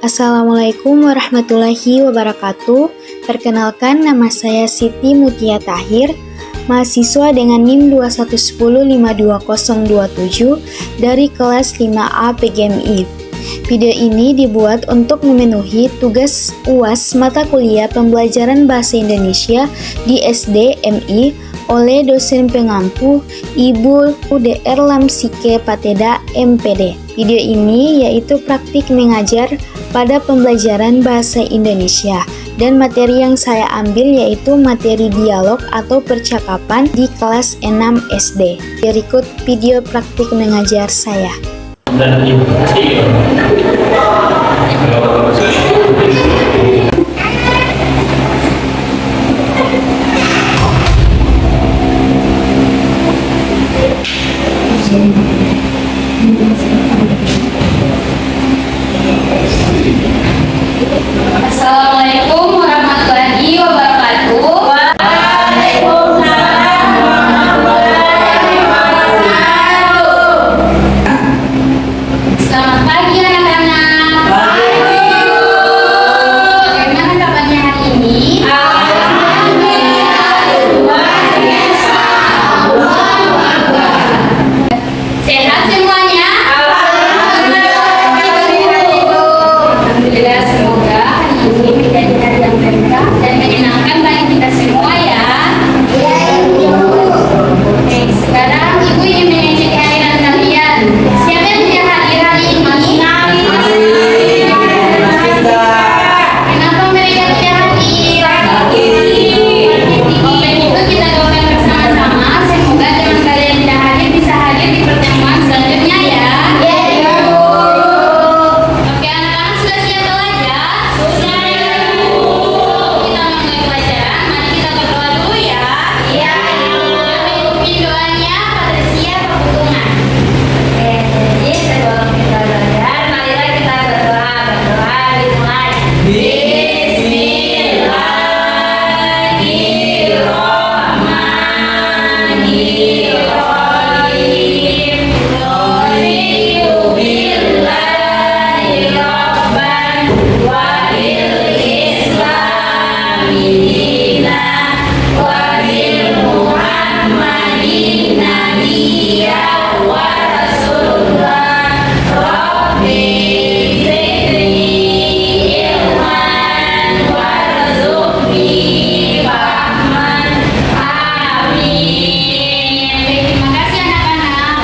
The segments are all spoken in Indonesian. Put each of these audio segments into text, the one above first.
Assalamualaikum warahmatullahi wabarakatuh. Perkenalkan, nama saya Siti Mutia Tahir, mahasiswa dengan NIM 211052027 dari kelas 5A PGMI. Video ini dibuat untuk memenuhi tugas UAS mata kuliah pembelajaran bahasa Indonesia di SD MI oleh dosen pengampu Ibu UDR Lamsike Pateda MPD. Video ini yaitu praktik mengajar pada pembelajaran bahasa Indonesia, dan materi yang saya ambil yaitu materi dialog atau percakapan di kelas 6 SD. Berikut video praktik mengajar saya. Assalamualaikum warahmatullahi wabarakatuh. Waalaikumsalam warahmatullahi wabarakatuh. Selamat pagi anak-anak. Pagi. Bagaimana kabarnya hari ini? Alhamdulillah luar biasa. Allahu Akbar. Sehat semuanya? Alhamdulillah, semoga hari ini menjadi hari yang berkah dan menyenangkan bagi kita semua ya. Oke, sekarang Ibu ingin mengecek kehadiran kalian. Siapa yang tidak hadir hari ini? Kenapa mereka tidak hadir? Oke, itu kita doakan bersama-sama. Semoga teman kalian tidak hadir bisa hadir di pertemuan selanjutnya ya. Oke, anak-anak sudah siap belajar? Sudah. Kita mulai pelajaran. Mari kita berdoa dulu ya. Iya. Memimpin doanya Patricia Pebutungan. Oke, jadi sebelum kita belajar, marilah kita berdoa. Dimulai. Bismillahirrahmanirrahim. Radiyu billahi rabban wa bil islami dinan wa bil muhammadin nabiyyan wa rasulullah. Rabbi zidni ilman warzuqni fahman. Amin. Baik, terima kasih anak-anak.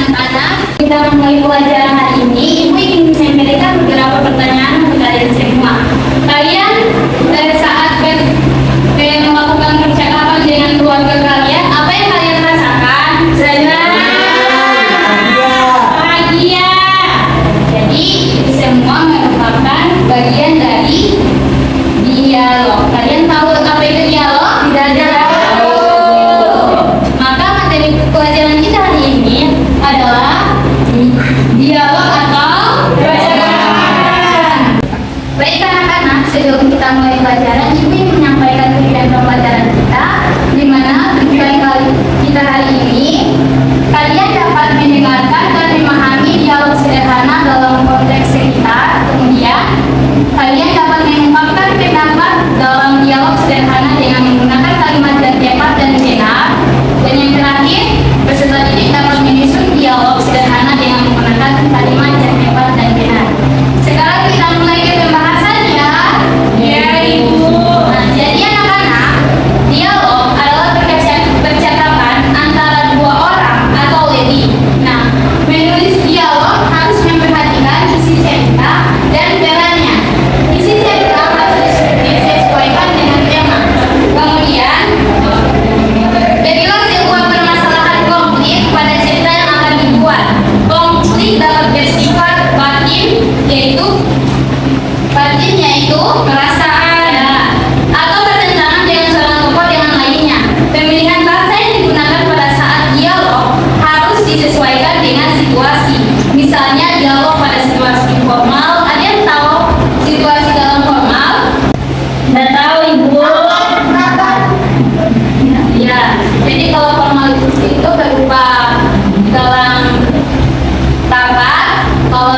Anak-anak, kita mulai pelajaran hari ini. Ibu ingin memberikan beberapa pertanyaan untuk kalian semua. Kalian saat melakukan percakapan dengan keluarga kalian, apa yang kalian rasakan? Senang, bahagia. Jadi semua merupakan bagian dari dialog. Kalian tahu apa itu dialog? Tidak. Maka materi pelajaran kita hari ini adalah dialog atau percakapan. Baik anak-anak, sebelum kita mulai pelajaran, Ibu ingin menyampaikan tujuan pembelajaran kita, di mana tujuan kita hari ini kalian dapat mendengarkan dan memahami dialog sederhana dalam konteks sekitar. Kemudian kalian dapat mengungkapkan pendapat dalam dialog sederhana dengan menggunakan kalimat dan tepat dan benar. Dan yang terakhir, peserta didik dapat menyusun dialog sederhana dengan menggunakan kalimat dan tepat dan benar. Sekarang kita mulai ke pembahasannya. Ya, Ibu. Nah, jadi anak-anak, dialog adalah percakapan antara dua orang atau lebih. Nah, menulis dialog harus memperhatikan isi cerita dan perannya. Isi cerita harus disesuaikan dengan tema. Kemudian, jadilah sebuah permasalahan konkret pada cerita yang akan dibuat. Konflik dapat bersifat batin, yaitu perasaan atau bertentangan dengan seorang tokoh dengan lainnya. Pemilihan bahasa yang digunakan pada saat dialog harus disesuaikan dengan situasi. Misalnya dialog pada situasi formal. Ada yang tahu situasi dalam formal? Tidak tahu, Ibu. Ya, jadi kalau formal itu berupa dalam tapak, kalau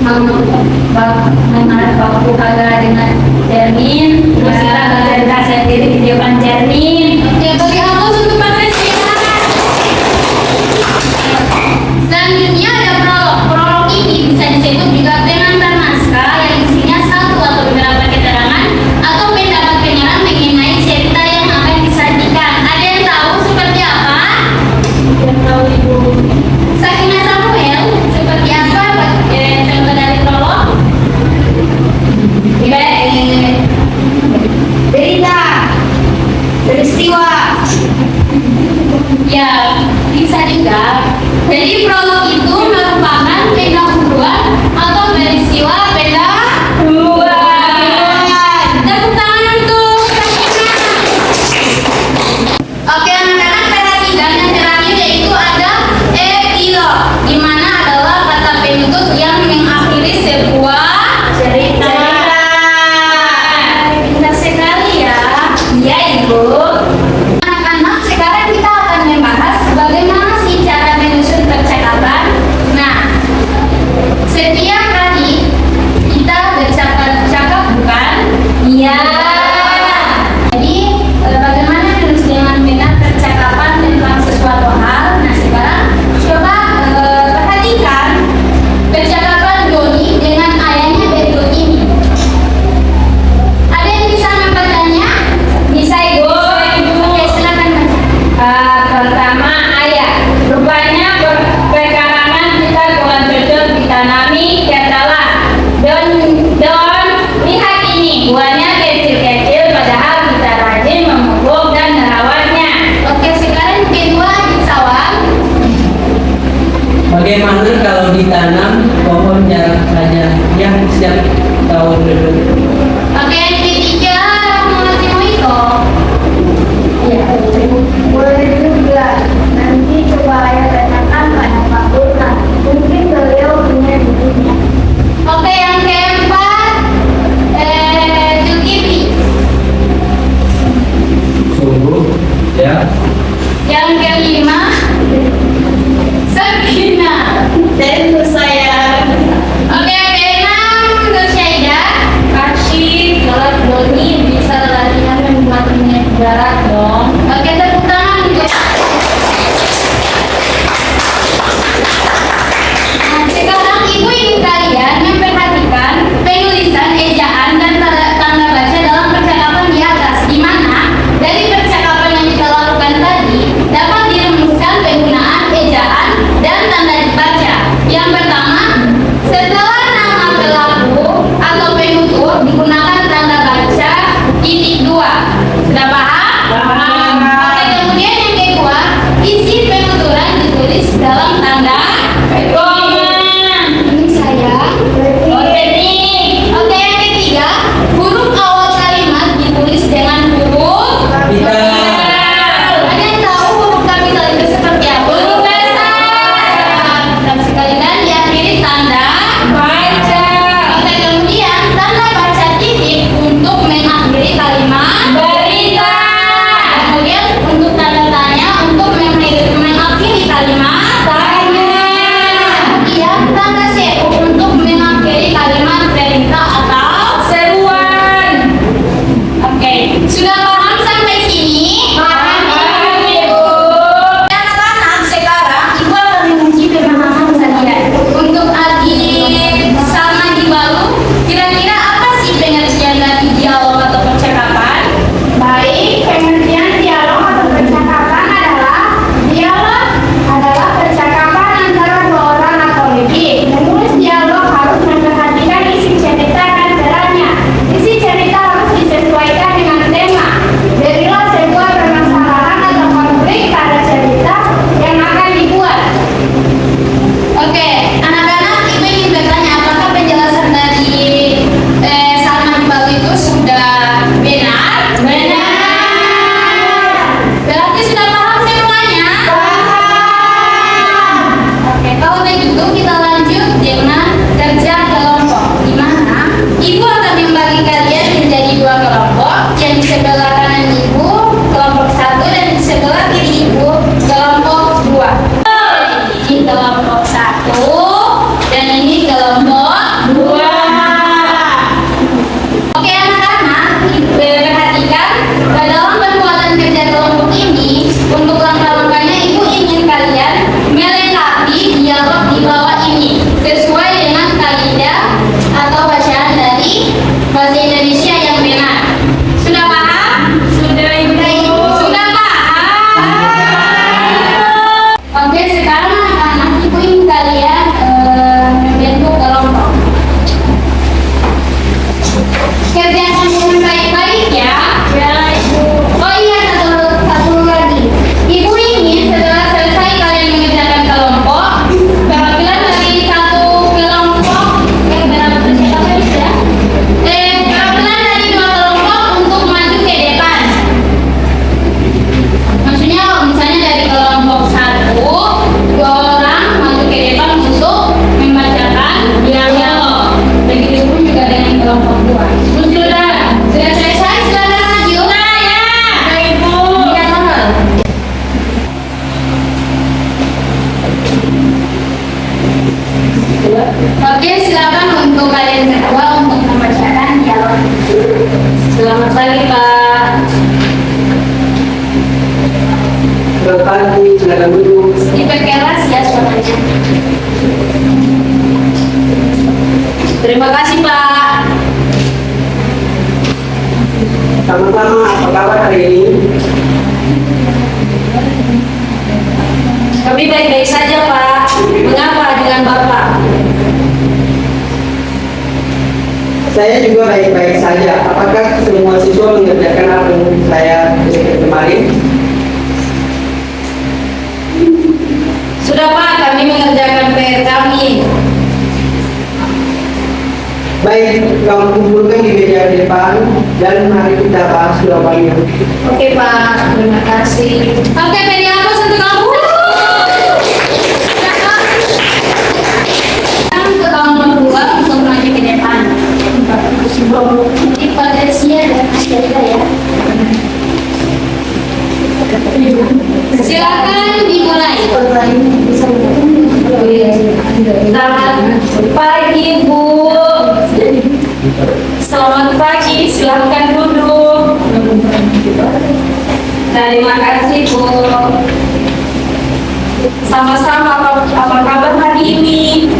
mengenal baku kagak dengan cermin, terus kita bercerita sendiri di depan cermin. Oke, bagi aku untuk pakai selanjutnya ada prolog. Prolog ini bisa disebut juga pengantar naskah yang isinya satu atau beberapa keterangan atau pendapat penyerang mengenai cerita yang akan disajikan. Ada yang tahu seperti apa? Yang tahu Ibu. Sakina Samuel, seperti apa contoh dari prolog? Berita, peristiwa. Ya, bisa juga. Jadi prolog itu merupakan pendahuluan atau peristiwa pendahuluan. Tepuk tangan untuk Sakina. Oke anak-anak, perhatikan yang terakhir yaitu ada epilog, di mana adalah kata penutup yang mengakhiri sebuah cerita. Pintar sekali ya. Iya Ibu. Anak-anak, sekarang kita akan membahas bagaimana sih cara menyusun percakapan. Nah, setiap kali kita bercakap bukan? Iya. Jadi bagaimana menulis dengan benar percakapan tentang sesuatu hal. Nah, sekarang coba perhatikan percakapan Doni dengan ayahnya berikut ini. Ada yang bisa membacanya? Bisa Ibu. Oke, silakan baca. Pertama ayat. Rupanya perkarangan kita kurang cocok ditanami ke tanah. Don lihat ini, buahnya kecil-kecil padahal kita rajin memupuk dan merawatnya. Oke, sekarang kedua Sawang. Bagaimana kalau ditanam pohon jarang saja yang siap tahun depan? Oke, yang ketiga Muhammad Timoito. Ya, boleh juga. Nanti coba ayah tanyakan pada Pak Burhan. Mungkin beliau punya dirinya. Oke, yang keempat Zulkifli. Sungguh, ya. Yang kelima Sakina. Tentu saya. Oke, yang keenam Nur Syaidah. Kasih silakan duduk. Diperkeras ya suaranya. Terima kasih Pak. Sama-sama, apa kabar hari ini? Kami baik-baik saja Pak. Mengapa dengan Bapak? Saya juga baik-baik saja. Apakah semua siswa mengerjakan apa yang saya berikan kemarin? Sudah Pak, kami mengerjakan PR kami. Baik, kamu kumpulkan di meja di depan dan mari kita bahas jawabannya. Oke Pak, terima kasih. Oke, beri aplaus untuk kamu. Sekarang ke kelompok 2 untuk maju ke depan. Jadi Patricia dan Asyika ya. Silakan dimulai. Selamat pagi Bu. Selamat pagi, silahkan duduk. Terima kasih Bu. Sama-sama, apa kabar hari ini?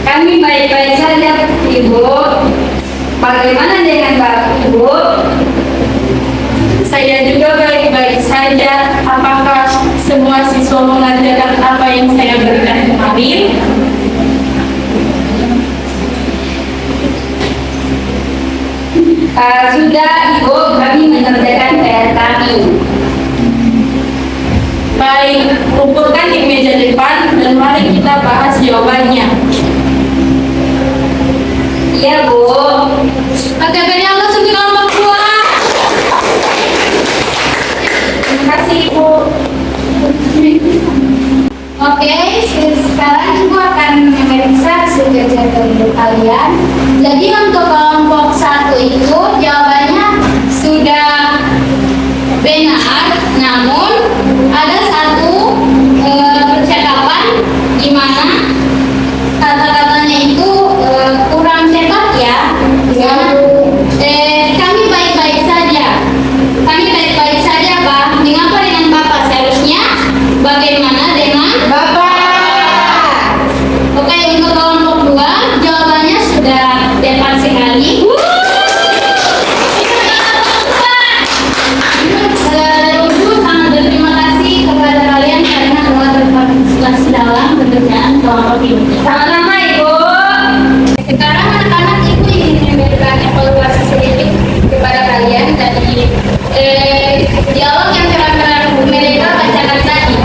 Kami baik-baik saja Ibu. Bagaimana dengan Bapak Ibu? Saya juga baik-baik saja. Apakah semua siswa mengerjakan apa yang saya berikan kemarin? Sudah Ibu, kami mengerjakan PR kami. Baik, kumpulkan di meja depan dan mari kita bahas jawabannya. Iya Bu. Oke, beri aplaus untuk kelompok 2. Terima kasih Ibu. Oke, sekarang Ibu akan memeriksa hasil kerja kelompok kalian. Jadi untuk kelompok 1 itu jawabannya sudah benar, namun ada satu percakapan di mana kata-katanya itu kurang tepat ya. Kami baik-baik saja. Kami baik-baik saja, Pak. Mengapa dengan Bapak? Seharusnya bagaimana dengan Bapak? Oke, untuk kelompok 2 jawabannya sudah tepat sekali. Ibu sangat berterima kasih kepada kalian karena telah berpartisipasi dalam pekerjaan kelompok ini. Sama-sama Ibu. Sekarang anak-anak Ibu ingin memberikan evaluasi sedikit kepada kalian dari dialog yang telah mereka bacakan tadi.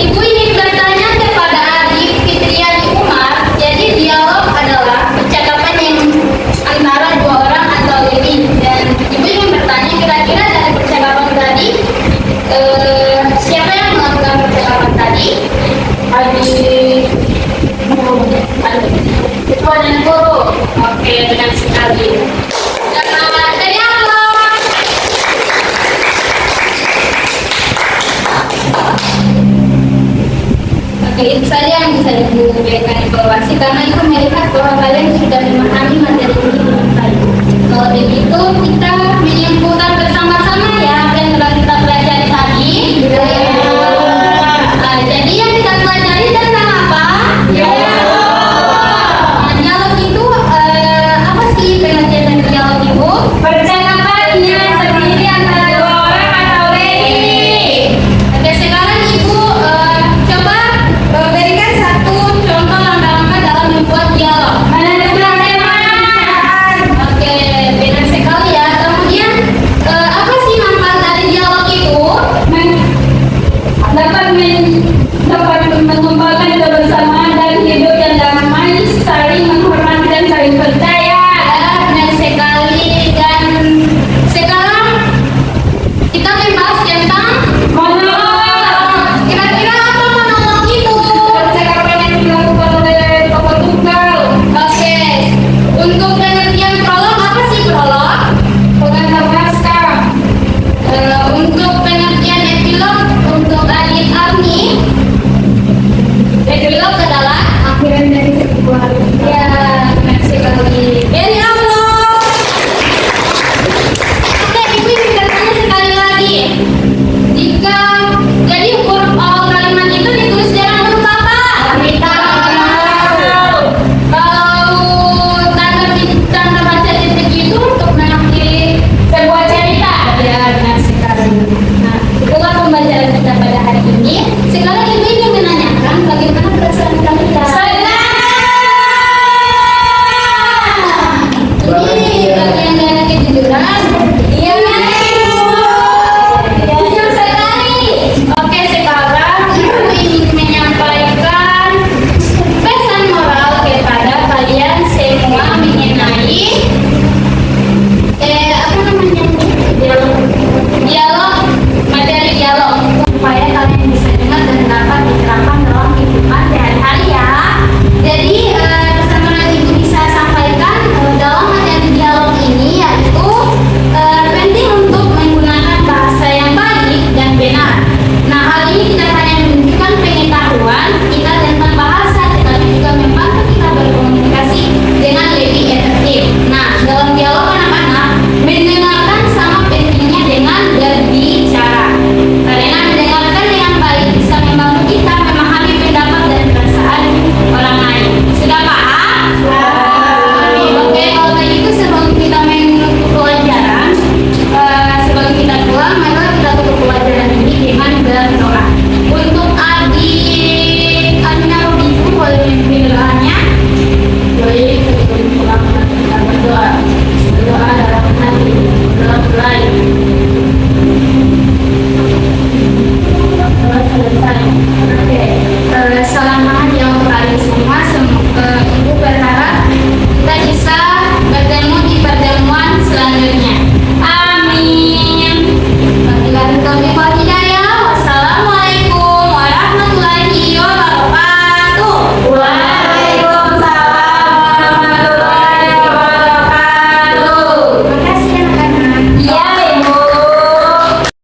Ibu ingin bertanya kepada Adib, Fitriani, Umar. Jadi dialog adalah percakapan yang antara dua orang atau lebih. Dan Ibu ingin bertanya kira-kira dari percakapan tadi siapa yang melakukan percakapan tadi? Adib, Ketua dan Guru. Oke, benar sekali. Dari aplaus. Oke, itu saja yang bisa Ibu berikan evaluasi karena Ibu melihat bahwa kalian sudah memahami